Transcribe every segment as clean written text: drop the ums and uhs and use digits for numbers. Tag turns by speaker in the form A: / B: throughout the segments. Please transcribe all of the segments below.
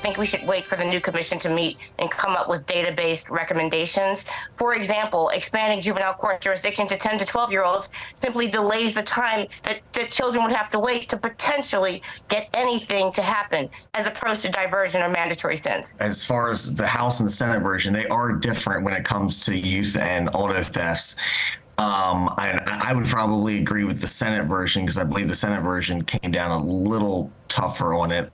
A: think we should wait for the new commission to meet and come up with data-based recommendations. For example, expanding juvenile court jurisdiction to 10 to 12-year-olds simply delays the time that children would have to wait to potentially get anything to happen, as opposed to diversion or mandatory sentence.
B: As far as the House and the Senate version, they are different when it comes to youth and auto thefts. I would probably agree with the Senate version because I believe the Senate version came down a little tougher on it.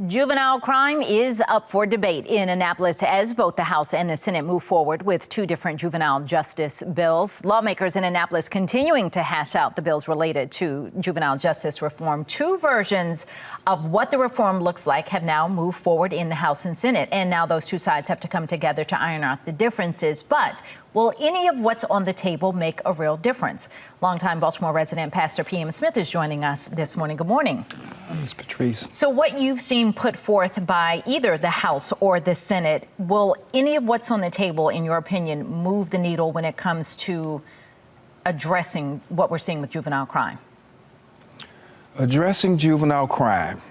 C: Juvenile crime is up for debate in Annapolis as both the House and the Senate move forward with two different juvenile justice bills. Lawmakers in Annapolis continuing to hash out the bills related to juvenile justice reform. Two versions of what the reform looks like have now moved forward in the House and Senate. And now those two sides have to come together to iron out the differences. But will any of what's on the table make a real difference? Longtime Baltimore resident Pastor P.M. Smith is joining us this morning. Good morning.
D: Ms. Patrice.
C: So what you've seen put forth by either the House or the Senate, will any of what's on the table, in your opinion, move the needle when it comes to addressing what we're seeing with juvenile crime?
D: Addressing juvenile crime.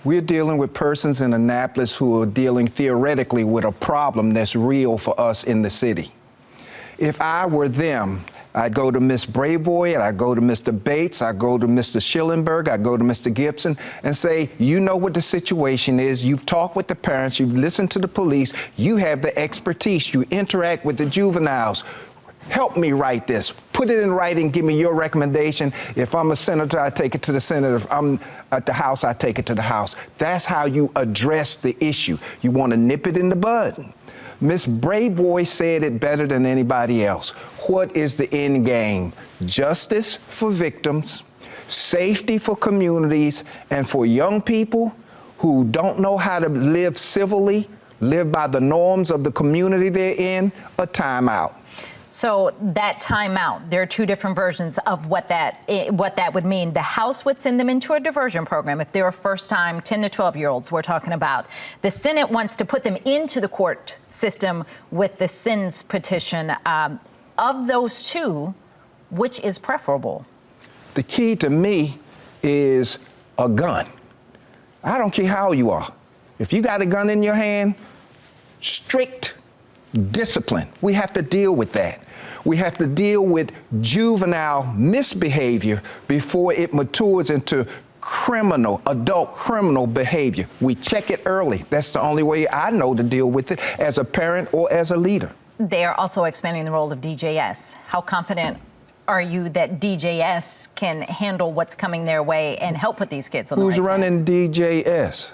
D: We're dealing with persons in Annapolis who are dealing theoretically with a problem that's real for us in the city. If I were them, I'd go to Ms. Brayboy, and I'd go to Mr. Bates, I'd go to Mr. Schillenberg, I'd go to Mr. Gibson and say, you know what the situation is, you've talked with the parents, you've listened to the police, you have the expertise, you interact with the juveniles. Help me write this. Put it in writing, give me your recommendation. If I'm a senator, I take it to the Senate. If I'm at the House, I take it to the House. That's how you address the issue. You want to nip it in the bud. Ms. Brayboy said it better than anybody else. What is the end game? Justice for victims, safety for communities, and for young people who don't know how to live civilly, live by the norms of the community they're in, a timeout.
C: So that timeout, there are two different versions of what that would mean. The House would send them into a diversion program if they're first-time 10 to 12-year-olds we're talking about. The Senate wants to put them into the court system with the SINS petition. Of those two, which is preferable?
D: The key to me is a gun. I don't care how you are. If you got a gun in your hand, strict discipline. We have to deal with that. We have to deal with juvenile misbehavior before it matures into adult criminal behavior. We check it early. That's the only way I know to deal with it as a parent or as a leader.
C: They are also expanding the role of DJS. How confident are you that DJS can handle what's coming their way and help with these kids?
D: Who's running DJS?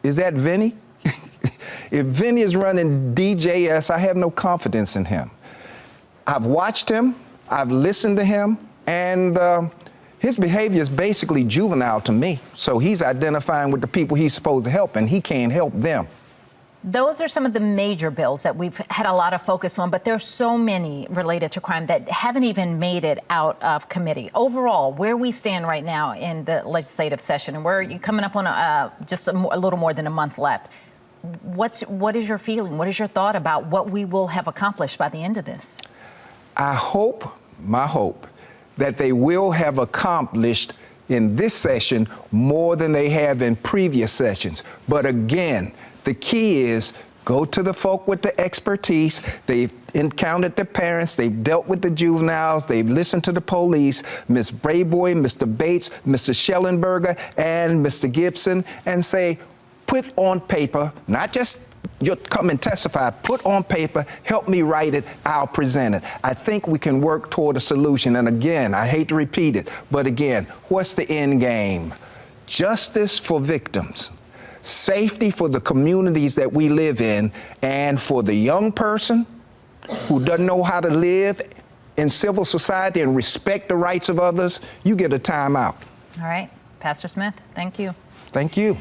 D: Is that Vinny? If Vinny is running DJS, I have no confidence in him. I've watched him, I've listened to him, and his behavior is basically juvenile to me. So he's identifying with the people he's supposed to help, and he can't help them.
C: Those are some of the major bills that we've had a lot of focus on, but there's so many related to crime that haven't even made it out of committee. Overall, where we stand right now in the legislative session, and where you're coming up on just a little more than a month left, what is your feeling? What is your thought about what we will have accomplished by the end of this?
D: I hope, my hope, that they will have accomplished in this session more than they have in previous sessions. But again, the key is go to the folk with the expertise. They've encountered the parents. They've dealt with the juveniles. They've listened to the police, Ms. Brayboy, Mr. Bates, Mr. Schellenberger, and Mr. Gibson, and say, put on paper, not just you come and testify, put on paper, help me write it, I'll present it. I think we can work toward a solution. And again, I hate to repeat it, but again, what's the end game? Justice for victims, safety for the communities that we live in, and for the young person who doesn't know how to live in civil society and respect the rights of others, you get a timeout.
C: All right, Pastor Smith, thank you.
D: Thank you.